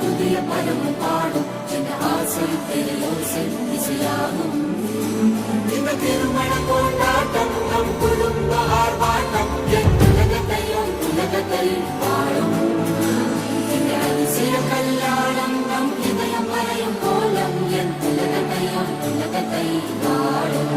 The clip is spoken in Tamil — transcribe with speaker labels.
Speaker 1: புதிய பருவம் பாடும் என்ற ஆசை பெரியோசை இசையாகும். இந்த திருமண கொண்டாட்டம் நம் குடும்ப ஆர்ப்பாட்டம் என் உலகத்தை வாழும். இந்த அதிசய கல்யாணம் நம் இதயம் வரையும் கோலம் என் உலகத்தை வாழும்.